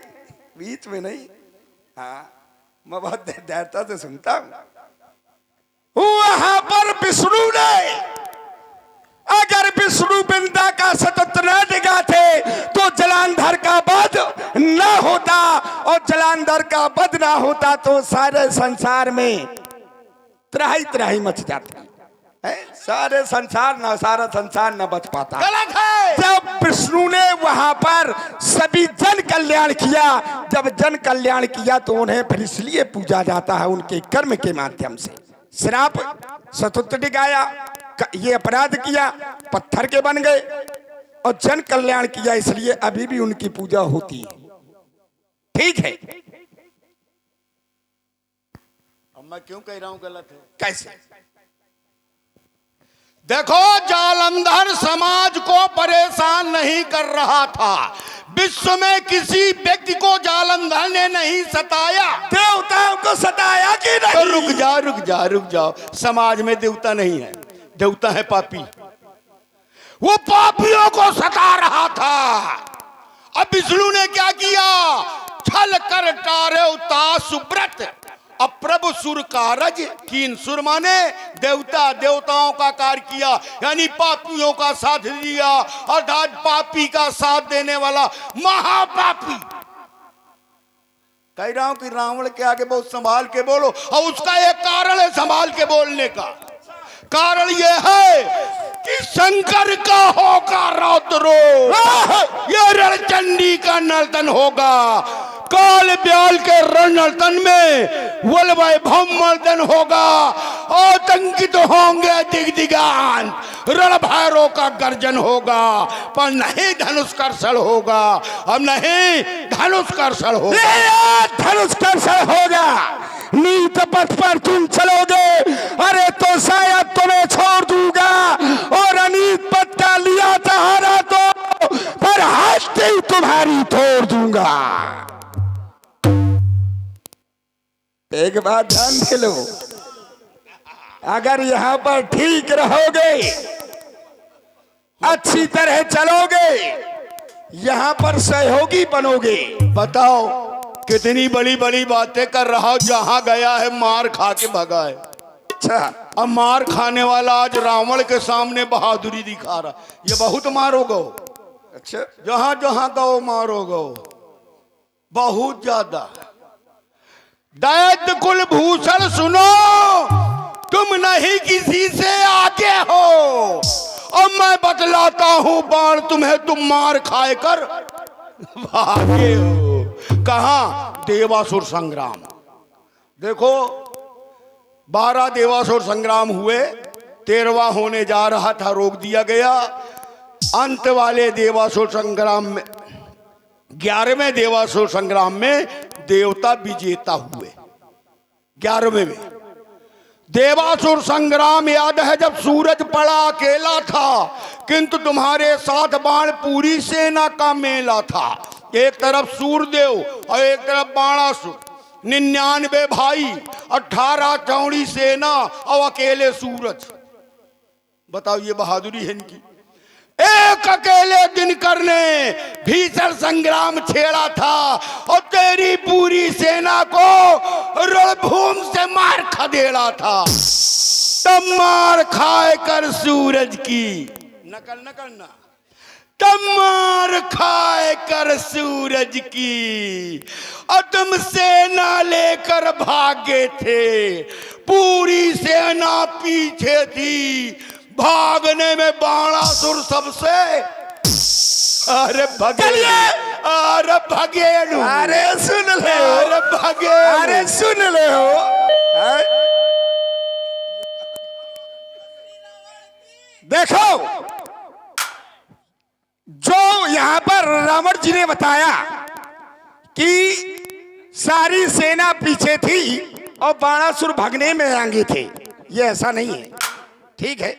बीच में नहीं। हाँ, मैं बहुत धैर्यता से सुनता हूं। वहां पर विष्णु ने, अगर विष्णु वृंदा का सतत न जगाते, तो जलांधर का वध न होता, और जलांधर का वध ना होता तो सारे संसार में त्राही त्राही मच जाती है। सारा संसार न बच पाता। गलत है। जब विष्णु ने वहां पर सभी जन कल्याण किया, जब जन कल्याण किया तो उन्हें फिर इसलिए पूजा जाता है, उनके कर्म के माध्यम से। श्राप सतुत डिगाया, ये अपराध किया, पत्थर के बन गए, और जन कल्याण किया, इसलिए अभी भी उनकी पूजा होती है। ठीक है। अब मैं क्यों कह रहा हूं गलत है? कैसे? देखो, जालंधर समाज को परेशान नहीं कर रहा था। विश्व में किसी व्यक्ति को जालंधर ने नहीं सताया। देवताओं को सताया कि नहीं? तो रुक जाओ। समाज में देवता नहीं है, देवता है पापी। वो पापियों को सता रहा था। अब विष्णु ने क्या किया? छल कर टारे सुब्रत अप्रभु सुर कारज कीन। सुर माने देवताओं का कार्य किया, यानी पापियों का साथ दिया, अर्थात पापी का साथ देने वाला महापापी। कह रहा हूं कि रावण के आगे बहुत संभाल के बोलो, और उसका एक कारण है संभाल के बोलने का। कारण यह है कि शंकर का होगा रौद्रो, ये रणचंडी का नर्तन होगा। काल ब्याल के रणनर्तन में वैभव मर्दन होगा, आतंकित होंगे दिग्दिगान, रण भैरव का गर्जन होगा, पर नहीं धनुष कर्षण होगा। अब नहीं धनुष कर्षण होगा, धनुष कर्षण होगा। नीत पथ पर तुम चलोगे, अरे तो शायद तुम्हें छोड़ दूंगा, और अनीत पथ का लिया सहारा तो पर हस्ती तुम्हारी तोड़ दूंगा। एक बात ध्यान दे लो, अगर यहां पर ठीक रहोगे, अच्छी तरह चलोगे, यहां पर सहयोगी बनोगे। बताओ कितनी बड़ी बड़ी बातें कर रहा हूं। जहां गया है मार खा के भगा है। अच्छा, अब मार खाने वाला आज रावण के सामने बहादुरी दिखा रहा। ये बहुत मारोगे। अच्छा, जहां जहां गो मारोगे, बहुत ज्यादा। दैत्य कुल भूषण सुनो, तुम नहीं किसी से आगे हो। अब मैं बतलाता हूं बाण तुम्हें, तुम मार खाए कर भागे हो। कहां? देवासुर संग्राम। देखो, 12 देवासुर संग्राम हुए, 13वां होने जा रहा था, रोक दिया गया। अंत वाले देवासुर संग्राम में, 11वें देवासुर संग्राम में देवता विजेता हुए। 11वें में देवासुर संग्राम याद है जब सूरज पड़ा अकेला था, किंतु तुम्हारे साथ बाण पूरी सेना का मेला था। एक तरफ सूरदेव और एक तरफ बाणासुर, 99 भाई, 18 चौड़ी सेना और अकेले सूरज। बताओ ये बहादुरी है इनकी। एक अकेले दिनकर ने भीषण संग्राम छेड़ा था और तेरी पूरी सेना को रणभूमि से मार खदेड़ा था। तब मार खाए कर सूरज की नकल न करना, तब मार खाए कर सूरज की और तुम सेना लेकर भागे थे, पूरी सेना पीछे थी। भागने में बाणासुर सबसे अरे भगे, अरे भगे, अरे सुन ले, अरे भगे, अरे सुन ले हो। देखो जो यहां पर रावण जी ने बताया कि सारी सेना पीछे थी और बाणासुर भगने में आगे थे, ये ऐसा नहीं है। ठीक है,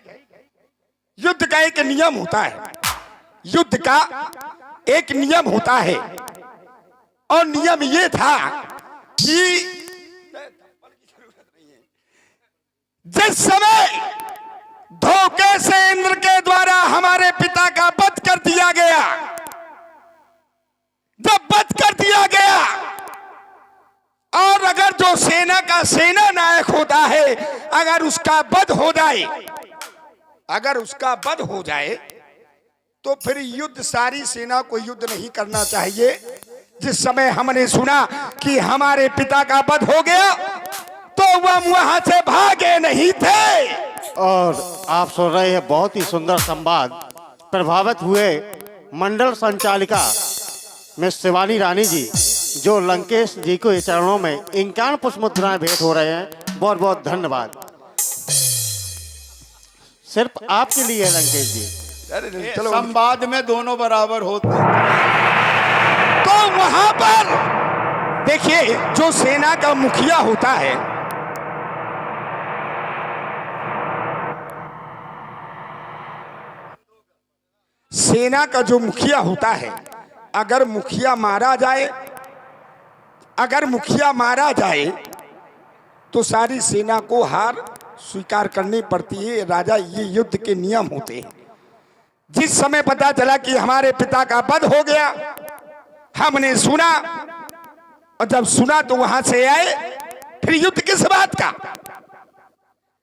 युद्ध का एक नियम होता है, युद्ध का एक नियम होता है और नियम ये था कि जिस समय धोखे से इंद्र के द्वारा हमारे पिता का वध कर दिया गया, जब वध कर दिया गया और अगर जो सेना का सेना नायक होता है, अगर उसका वध हो जाए, अगर उसका वध हो जाए तो फिर युद्ध, सारी सेना को युद्ध नहीं करना चाहिए। जिस समय हमने सुना कि हमारे पिता का वध हो गया तो वह वहां से भागे नहीं थे। और आप सुन रहे हैं बहुत ही सुंदर संवाद। प्रभावित हुए मंडल संचालिका में शिवानी रानी जी, जो लंकेश जी को चरणों में 51 पुष्प मुद्राएं भेंट हो रहे हैं। बहुत बहुत धन्यवाद, सिर्फ आपके लिए लंकेश जी। चलो संवाद में दोनों बराबर होते हैं। तो वहां पर देखिए जो सेना का मुखिया होता है, सेना का जो मुखिया होता है, अगर मुखिया मारा जाए, अगर मुखिया मारा जाए तो सारी सेना को हार स्वीकार करनी पड़ती है। राजा, ये युद्ध के नियम होते हैं। जिस समय पता चला कि हमारे पिता का वध हो गया, हमने सुना, और जब सुना तो वहां से आए, फिर युद्ध किस बात का?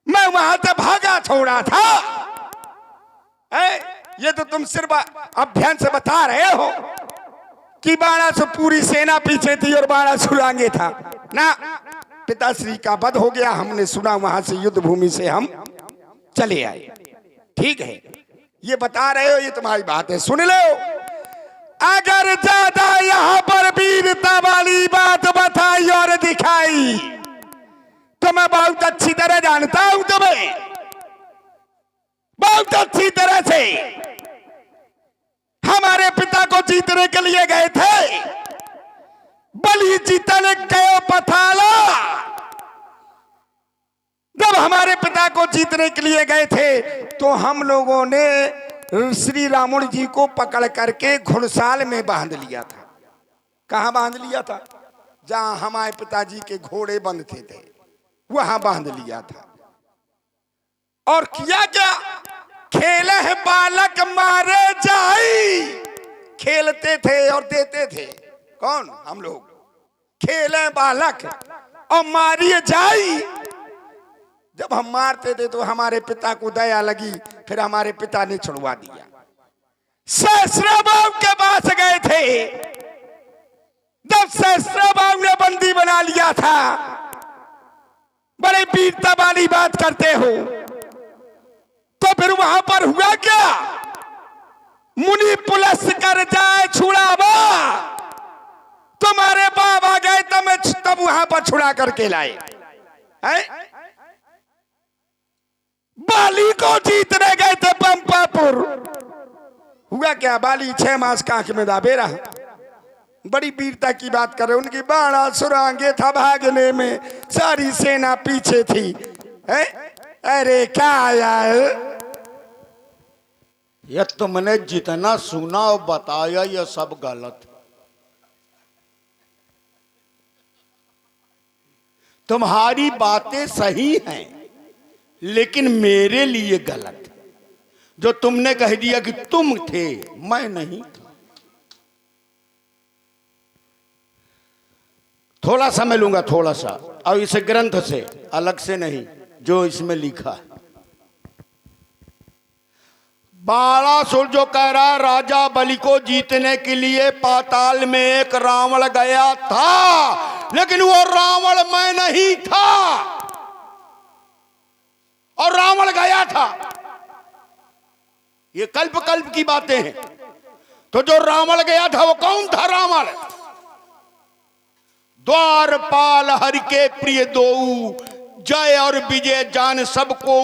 मैं वहां से भागा छोड़ा था। ये तो तुम सिर्फ अभ्यास से बता रहे हो कि बाणासुर पूरी सेना पीछे थी और बाणासुर आगे था ना। पिताश्री का वध हो गया, हमने सुना, वहां से युद्ध भूमि से हम चले आए। ठीक है, ये बता रहे हो, ये तुम्हारी बात है, सुन लो। अगर ज्यादा यहाँ पर वीरता वाली बात बताई और दिखाई तो मैं बहुत अच्छी तरह जानता हूं तुम्हें, बहुत अच्छी तरह से। हमारे पिता को जीतने के लिए गए थे, बलि जीतने गए पथाला। जब हमारे पिता को जीतने के लिए गए थे तो हम लोगों ने श्री रावण जी को पकड़ करके घुड़साल में बांध लिया था। कहां बांध लिया था? जहां हमारे पिताजी के घोड़े बंधते थे, वहां बांध लिया था। और किया क्या? खेले है बालक मारे जाई, खेलते थे और देते थे। कौन? हम लोग। खेले बालक और मारिए जाई। जब हम मारते थे तो हमारे पिता को दया लगी, फिर हमारे पिता ने छुड़वा दिया। सहस्त्रबाहु के पास गए थे, जब सहस्त्रबाहु ने बंदी बना लिया था। बड़े वीरता वाली बात करते हो, तो फिर वहां पर हुआ क्या? मुनि पुलस कर जाए छुड़ावा, तुम्हारे बाबा गए तब वहां पर छुड़ा करके लाए हैं? बाली को जीतने गए थे पंपापुर, हुआ क्या? बाली 6 मास का आंख में दाबे रहा। बड़ी वीरता की बात कर रहे, उनकी बाणासुर आगे था, भागने में सारी सेना पीछे थी। है? अरे क्या आया है? ये तुमने जितना सुना और बताया ये सब गलत। तुम्हारी बातें सही हैं लेकिन मेरे लिए गलत। जो तुमने कह दिया कि तुम थे, मैं नहीं था। थोड़ा समय लूंगा, थोड़ा सा, और इस ग्रंथ से अलग से नहीं, जो इसमें लिखा है। बाणासुर जो कह रहा है राजा बलि को जीतने के लिए पाताल में एक रावण गया था, लेकिन वो रावण मैं नहीं था और रावण गया था। ये कल्प कल्प की बातें हैं। तो जो रावण गया था वो कौन था? रावण द्वारपाल हरि के प्रिय दोऊ, जय और विजय जान सबको,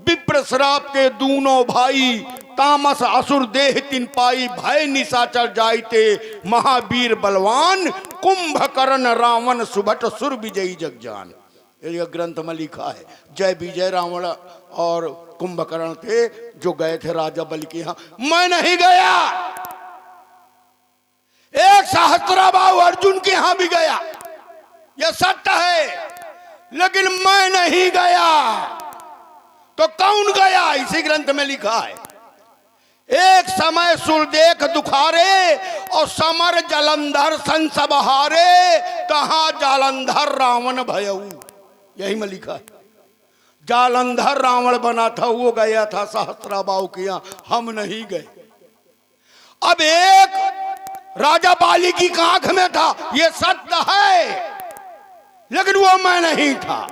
विप्र श्राप के दूनों भाई, तामस असुर देह तिन पाई, भय निशाचर जायते महावीर बलवान, कुंभकर्ण रावण सुभट सुर विजयी जग जान। ये ग्रंथ में लिखा है। जय विजय रावण और कुंभकर्ण थे जो गए थे राजा बलि के यहां। मैं नहीं गया। एक सहस्त्रबाहु अर्जुन के यहां भी गया, यह सत्य है, लेकिन मैं नहीं गया। तो कौन गया? इसी ग्रंथ में लिखा है। एक समय सुरदेख दुखारे और समर जलंधर सन सब हारे, कहा जालंधर रावण भयऊ। यही में लिखा है। जालंधर रावण बना था, वो गया था सहस्त्रबाहु के यहां, हम नहीं गए। अब एक राजा बाली की आंख में था, ये सत्य है, लेकिन वो मैं नहीं था।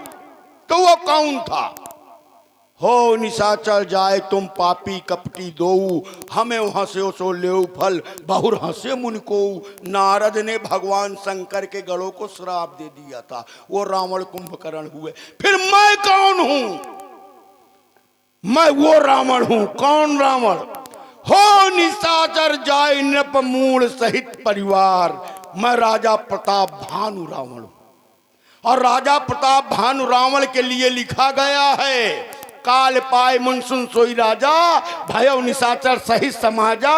तो वो कौन था? हो निशाचर जाए तुम पापी कपटी दोऊ, हमें वहां से सो ले फल बहुर हंसे मुन को। नारद ने भगवान शंकर के गढ़ों को श्राप दे दिया था, वो रावण कुंभकर्ण हुए। फिर मैं कौन हूं? मैं वो रावण हूं। कौन रावण? हो निशाचर जाय नृप मूल सहित परिवार, मैं राजा प्रताप भानु रावण हूं। और राजा प्रताप भानु रावण के लिए लिखा गया है, काल पाए मुनसुन सोई राजा, भयउ निशाचर सहित समाजा,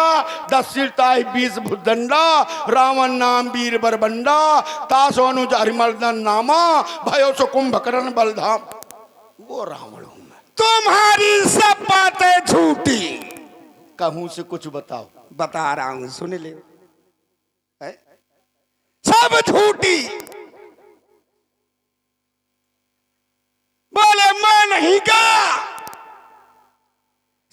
10 सिरताई 20 भुजदंडा, रावण नाम वीर बरबंडा, तासो अनुज हरिमर्दन नामा, भयो सो कुंभकर्ण बलधाम। वो रावण हूं मैं। तुम्हारी सब बातें झूठी। कहूं से कुछ बताओ। बता रहा हूं, सुन ले। है? सब झूठी। बोले मैं नहीं गया।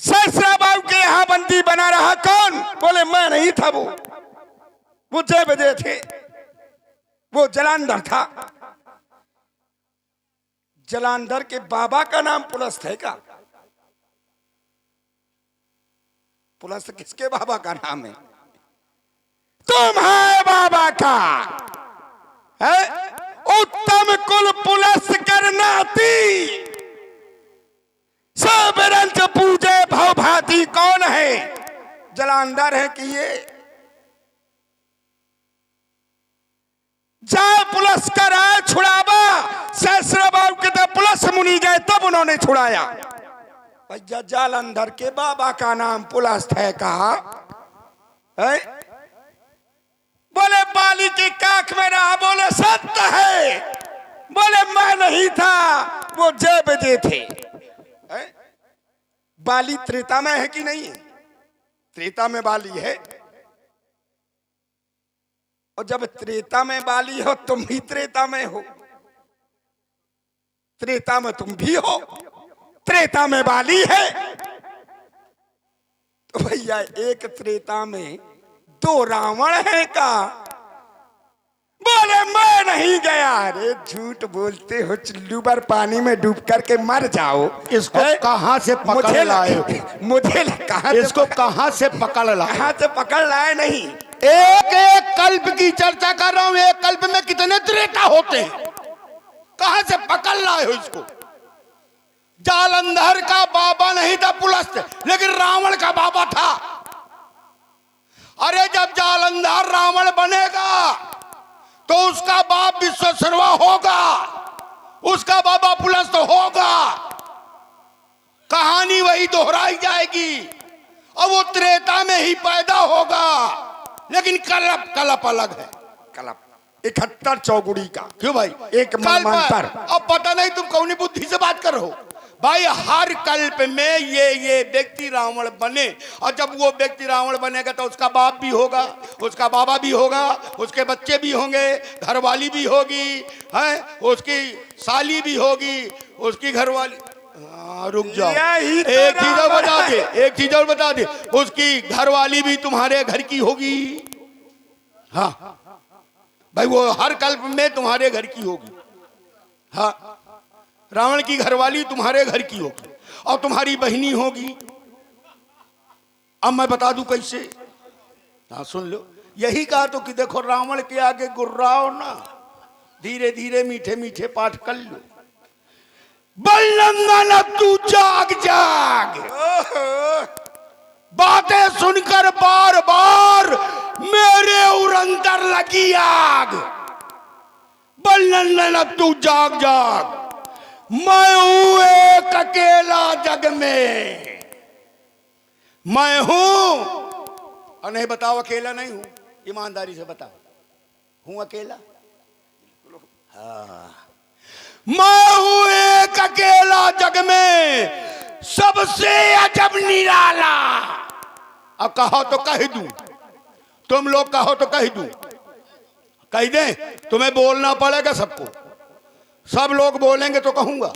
सहस्त्रबाहु के यहां बंदी बना रहा कौन? बोले मैं नहीं था। वो जय विजय थे, वो जलांधर था। जलांधर के बाबा का नाम पुलस्त है क्या? पुलस्त किसके बाबा का नाम है? तुम्हारे बाबा का है। उत्तम कुल पुलस्त करनाती, सब रंग पूजे भव भांति। कौन है? जलांधर है कि ये? जा पुलस कर आए छुड़ावा। सहस्त्रबाहु के तो पुलस मुनि गए तब उन्होंने छुड़ाया। भैया जालंधर के बाबा का नाम पुलस्त है कहा है? बोले बाली की काख में रहा। बोले सत्य है। बोले मैं नहीं था, वो जय विजय थे। है? बाली त्रेता में है कि नहीं है? त्रेता में बाली है। और जब त्रेता में बाली हो, तुम भी त्रेता में हो। त्रेता में तुम भी हो, त्रेता में बाली है। तो भैया एक त्रेता में 2 रावण है का? बोले मैं नहीं गया। अरे झूठ बोलते हो, चुल्लू पर पानी में डूब करके मर जाओ। इसको कहां से पकड़ लाए? मुझे कहां? इसको कहां से पकड़ लाए? कहां से पकड़ लाए? नहीं, एक एक कल्प की चर्चा कर रहा हूं। एक कल्प में कितने त्रेता होते हैं? कहां से पकड़ लाए हो इसको? जालंधर का बाबा नहीं था पुलस्त, लेकिन रावण का बाबा था। अरे जब जालंधर रावण बनेगा तो उसका बाप विश्वशर्मा होगा, उसका बाबा पुलस्त होगा, कहानी वही दोहराई जाएगी और वो त्रेता में ही पैदा होगा। लेकिन कलप अलग है। कलप 71 चौगुड़ी का क्यों भाई? एक मनमंत्र। अब पता नहीं तुम कौनी बुद्धि से बात कर रहे हो भाई। हर कल्प में ये व्यक्ति रावण बने, और जब वो व्यक्ति रावण बनेगा तो उसका बाप भी होगा, उसका बाबा भी होगा, उसके बच्चे भी होंगे, घरवाली भी होगी, है उसकी साली भी होगी, उसकी घरवाली। रुक जाओ, एक चीज और बता दे, एक चीज और बता दे, उसकी घरवाली भी तुम्हारे घर की होगी। हाँ भाई, वो हर कल्प में तुम्हारे घर की होगी। हाँ, रावण की घरवाली तुम्हारे घर की होगी और तुम्हारी बहनी होगी। अब मैं बता दूं कैसे। हाँ सुन लो, यही कहा तो कि देखो रावण के आगे गुर्राओ ना, धीरे धीरे मीठे मीठे पाठ कर लो। बलनंदन अब तू जाग जाग, बातें सुनकर बार बार मेरे उरंतर लगी आग। बलनंदन अब तू जाग जाग, मैं हूं एक अकेला जग में, मैं हूं। और नहीं बताओ अकेला नहीं हूं, ईमानदारी से बताओ, हूं अकेला? हाँ, मैं हूं एक अकेला जग में, सबसे अजब निराला। अब कहो तो कह दूं, तुम लोग कहो तो कह दूं, कह दें? तुम्हें बोलना पड़ेगा सबको, सब लोग बोलेंगे तो कहूंगा,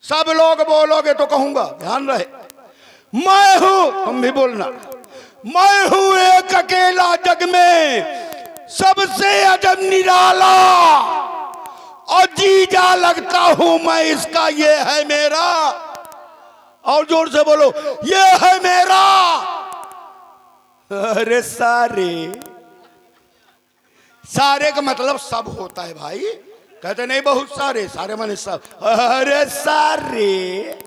सब लोग बोलोगे तो कहूंगा। ध्यान रहे, मैं हूं, तुम भी बोलना, मैं हूं एक अकेला जग में, सबसे अजब निराला, और जीजा लगता हूं मैं इसका, ये है मेरा। और जोर से बोलो, ये है मेरा। अरे सारे, सारे का मतलब सब होता है भाई, कहते नहीं बहुत सारे, सारे माने सब। अरे सारे,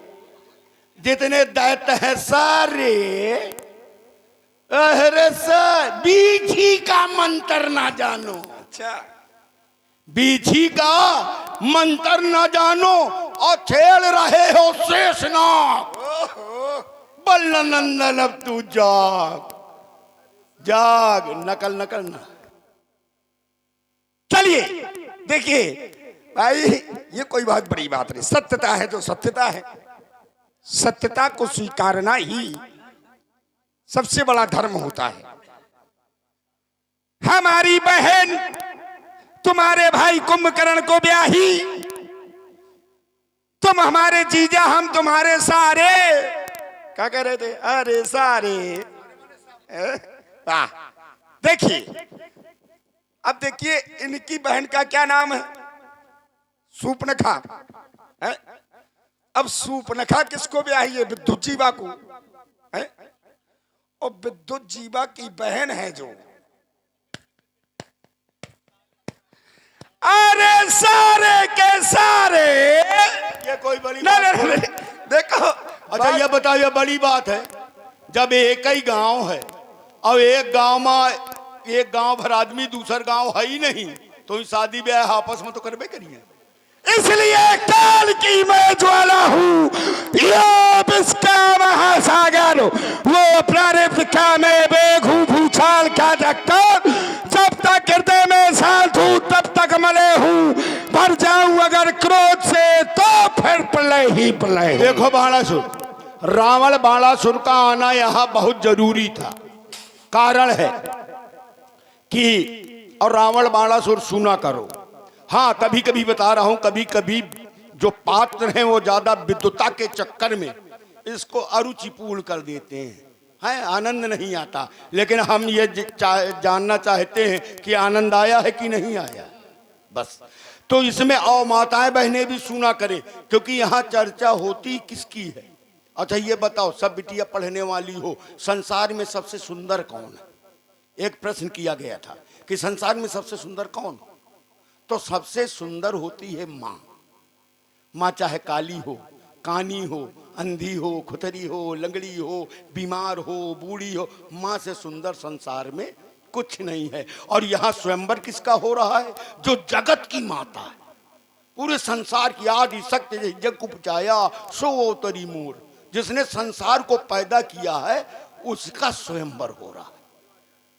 जितने दैत्य हैं सारे। अरे सर, बीछी का मंत्र ना जानो। अच्छा, बीछी का मंत्र ना जानो और खेल रहे हो शेषनाग। बलनंदन अब तू जाग जाग, नकल नकल ना। चलिए देखिए भाई, ये कोई बहुत बड़ी बात नहीं, सत्यता है तो सत्यता है, सत्यता को स्वीकारना ही सबसे बड़ा धर्म होता है। हमारी बहन तुम्हारे भाई कुंभकर्ण को ब्याही, तुम हमारे जीजा, हम तुम्हारे सारे। क्या कह रहे थे? अरे सारे। वाह, देखिए अब देखिए इनकी बहन का क्या नाम है? सूपनखा है। अब सूपनखा किसको ब्याही है? विद्युत जीवा को है। और विद्युत जीवा की बहन है जो, अरे सारे के सारे। ये कोई बड़ी नहीं, देखो अच्छा ये बताओ, ये बड़ी बात है जब एक ही गांव है और एक गांव में एक गांव भर आदमी, दूसर गांव है ही नहीं, तो शादी ब्याह आपस में तो करबे करिए। इसलिए काल की मैं ज्वाला हूँ, इसका महासागर, वो प्रारब्ध का मैं वेग हूँ, भूचाल का धक्कर, जब तक हृदय में शांत हूँ तब तक मले हूँ, भर जाऊं अगर क्रोध से तो फिर प्रलय ही प्रलय। देखो बाणासुर, रावण बाणासुर का आना यहाँ बहुत जरूरी था। कारण है कि, और रावण बाणासुर सुना करो। हाँ, कभी कभी बता रहा हूं, कभी कभी जो पात्र हैं वो ज्यादा विद्वता के चक्कर में इसको अरुचिपूर्ण कर देते हैं, आनंद नहीं आता। लेकिन हम ये जानना चाहते हैं कि आनंद आया है कि नहीं आया, बस। तो इसमें और माताएं बहनें भी सुना करें, क्योंकि यहाँ चर्चा होती किसकी है। अच्छा ये बताओ, सब बिटिया पढ़ने वाली हो, संसार में सबसे सुंदर कौन है? एक प्रश्न किया गया था कि संसार में सबसे सुंदर कौन? तो सबसे सुंदर होती है माँ। माँ चाहे काली हो, कानी हो, अंधी हो, खुतरी हो, लंगड़ी हो, बीमार हो, बूढ़ी हो, माँ से सुंदर संसार में कुछ नहीं है। और यहाँ स्वयंवर किसका हो रहा है? जो जगत की माता है, पूरे संसार की आदि शक्ति जग उपजाया सो अवतरी मोर, जिसने संसार को पैदा किया है उसका स्वयंवर हो रहा है।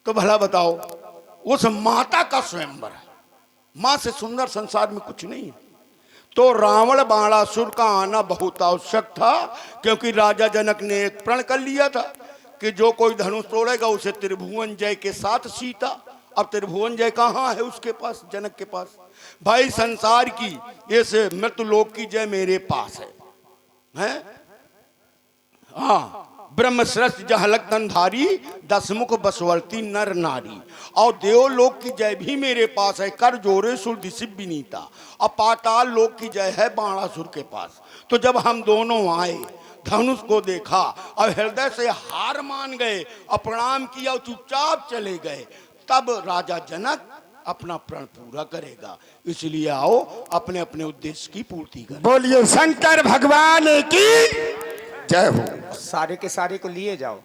तो भला बताओ, उस माता का स्वयंवर है। मां से सुंदर संसार में कुछ नहीं है। तो रावण बाणासुर का आना बहुत आवश्यक था, क्योंकि राजा जनक ने एक प्रण कर लिया था कि जो कोई धनुष तोड़ेगा उसे त्रिभुवन जय के साथ सीता। अब त्रिभुवन जय कहाँ है उसके पास, जनक के पास? भाई संसार की इस मृत्युलोक की जय मेरे पास है? हाँ, ब्रह्म श्रेष्ठ जहलक तनधारी, दसमुख बसवर्ती नर नारी। और देवलोक की जय भी मेरे पास है, कर जोरे सुर दिसिब विनीता। और पाताल लोक की जय है बाणासुर के पास। तो जब हम दोनों आए, धनुष को देखा और हृदय से हार मान गए और प्रणाम किया और चुपचाप चले गए, तब राजा जनक अपना प्रण पूरा करेगा। इसलिए आओ अपने अपने उद्देश्य की पूर्ति करें। बोलिए शंकर भगवान की जय हो। सारे के सारे को लिए जाओ।